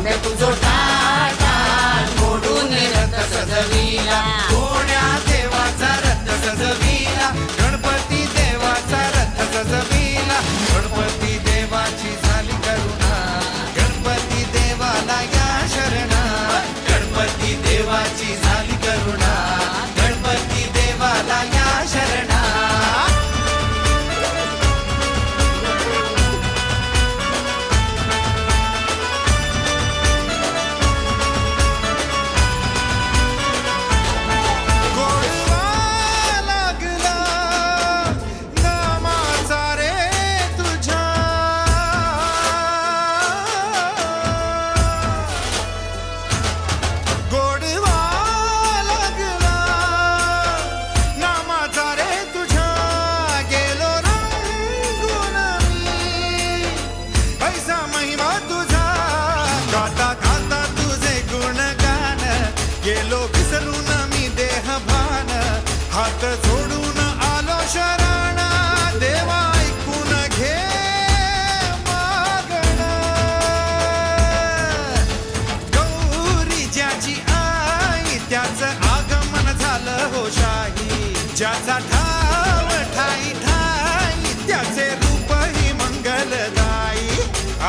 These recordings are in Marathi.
तांब्या तुझो टाळ मोडून रथ सजविला, कोण्या देवाचा रथ सजविला, गणपती देवाचा रथ सजविला, गणपती देवाची झाली करुणा, गणपती देवाला या शरणा, गणपती देवाची झाली करुणा, गणपती देवाला या शरणा. गेलो विसरून मी देह भान, हात जोडून आलो शरण, देवा ऐकून घे मागण. गौरी ज्याची आई त्याच आगमन झालं हो शाही, ज्याचा ठाव ठाई ठाई त्याचे रूप ही मंगलदायी.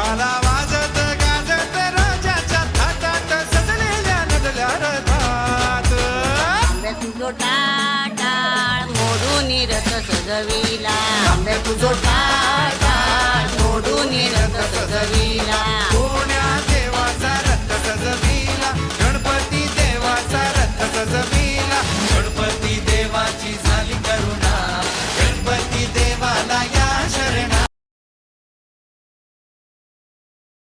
आला वाजत गाजत राजाच्या थाटात सजलेल्या नडल्या रथात. तांब्या तुझो टाळ मोडून रथ सजविला, तांब्या तुझो टाळ